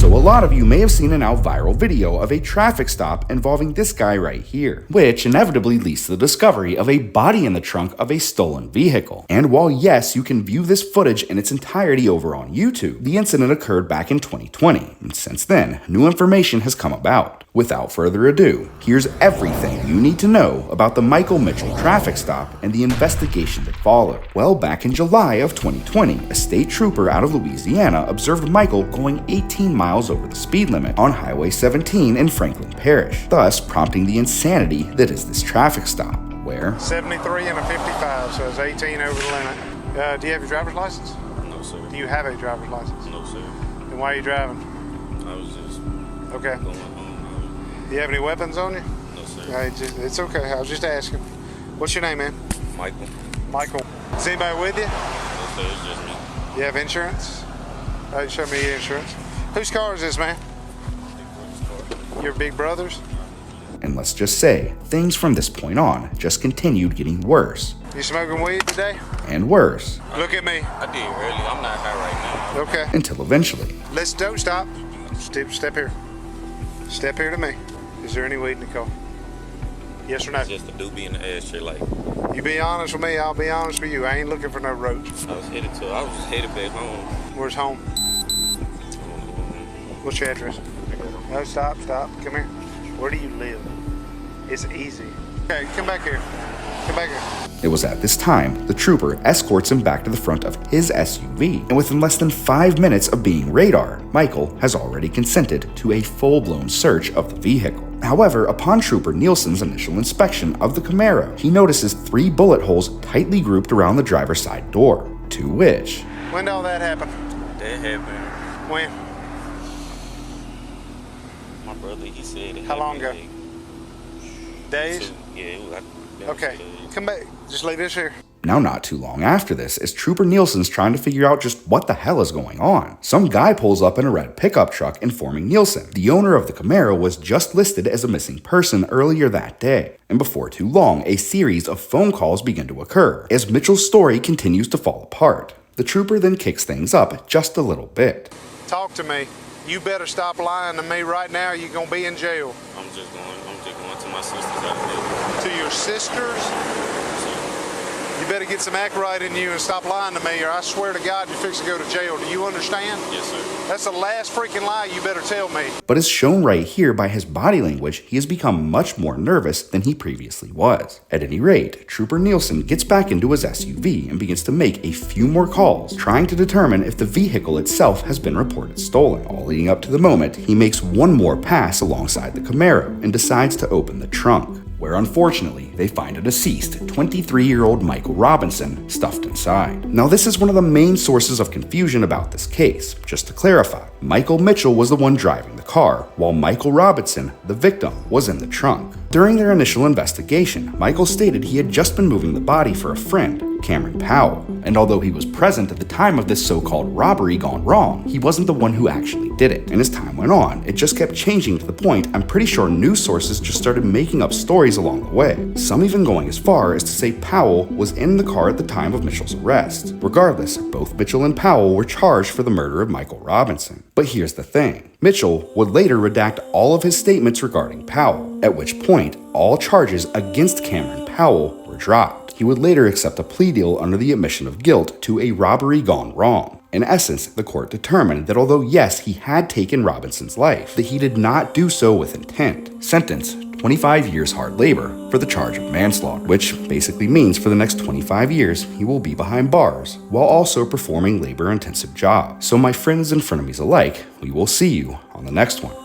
So a lot of you may have seen a now viral video of a traffic stop involving this guy right here, which inevitably leads to the discovery of a body in the trunk of a stolen vehicle. And while yes, you can view this footage in its entirety over on YouTube, the incident occurred back in 2020, and since then, new information has come about. Without further ado, here's everything you need to know about the Michael Mitchell traffic stop and the investigation that followed. Well, back in July of 2020, a state trooper out of Louisiana observed Michael going 18 miles over the speed limit on Highway 17 in Franklin Parish, thus prompting the insanity that is this traffic stop, where 73 and a 55, so it's 18 over the limit. Do you have your driver's license? No, sir. Do you have a driver's license? No, sir. Then why are you driving? I was just Okay. going home. Do you have any weapons on you? No, sir. It's okay. I was just asking. What's your name, man? Michael. Michael. Is anybody with you? No, sir. It's just me. You have insurance? Show me your insurance. Whose car is this, man? Your big brother's? and let's just say, things from this point on just continued getting worse. You smoking weed today? And worse. Look at me. I did early. I'm not high right now. Okay. Until eventually. Don't stop. Step here. Step here to me. Is there any weed in the car? Yes or no? Just a doobie in the ashtray, like. You be honest with me, I'll be honest with you. I ain't looking for no roach. I was headed back home. Where's home? What's your address? No, stop. Come here. Where do you live? It's easy. Okay, come back here. Come back here. It was at this time the trooper escorts him back to the front of his SUV, and within less than 5 minutes of being radared, Michael has already consented to a full-blown search of the vehicle. However, upon Trooper Nielsen's initial inspection of the Camaro, he notices 3 bullet holes tightly grouped around the driver's side door, to which... When did all that happen? That happened. When? My brother, he said it. How long ago? like Days? Yeah, it was like. Okay, come back. Just leave this here. Now, not too long after this, as Trooper Nielsen's trying to figure out just what the hell is going on, some guy pulls up in a red pickup truck informing Nielsen the owner of the Camaro was just listed as a missing person earlier that day. And before too long, a series of phone calls begin to occur, as Mitchell's story continues to fall apart. The trooper then kicks things up just a little bit. Talk to me. You better stop lying to me right now or you're going to be in jail. I'm just going to my sister's house. To your sister's? You better get some act right in you and stop lying to me, or I swear to God you're fixing to go to jail. Do you understand? Yes, sir. That's the last freaking lie you better tell me. But as shown right here by his body language, he has become much more nervous than he previously was. At any rate, Trooper Nielsen gets back into his SUV and begins to make a few more calls, trying to determine if the vehicle itself has been reported stolen. All leading up to the moment, he makes one more pass alongside the Camaro and decides to open the trunk, where unfortunately they find a deceased 23-year-old Michael Robinson stuffed inside. Now, this is one of the main sources of confusion about this case. Just to clarify, Michael Mitchell was the one driving the car, while Michael Robinson, the victim, was in the trunk. During their initial investigation, Michael stated he had just been moving the body for a friend, Cameron Powell, and although he was present at the time of this so-called robbery gone wrong, he wasn't the one who actually did it. And as time went on, it just kept changing to the point I'm pretty sure news sources just started making up stories along the way, some even going as far as to say Powell was in the car at the time of Mitchell's arrest. Regardless, both Mitchell and Powell were charged for the murder of Michael Robinson. But here's the thing. Mitchell would later redact all of his statements regarding Powell, at which point all charges against Cameron Powell were dropped. He would later accept a plea deal under the admission of guilt to a robbery gone wrong. In essence, the court determined that although yes, he had taken Robinson's life, that he did not do so with intent. Sentence: 25 years hard labor for the charge of manslaughter, which basically means for the next 25 years he will be behind bars while also performing labor-intensive jobs. So my friends and frenemies alike, we will see you on the next one.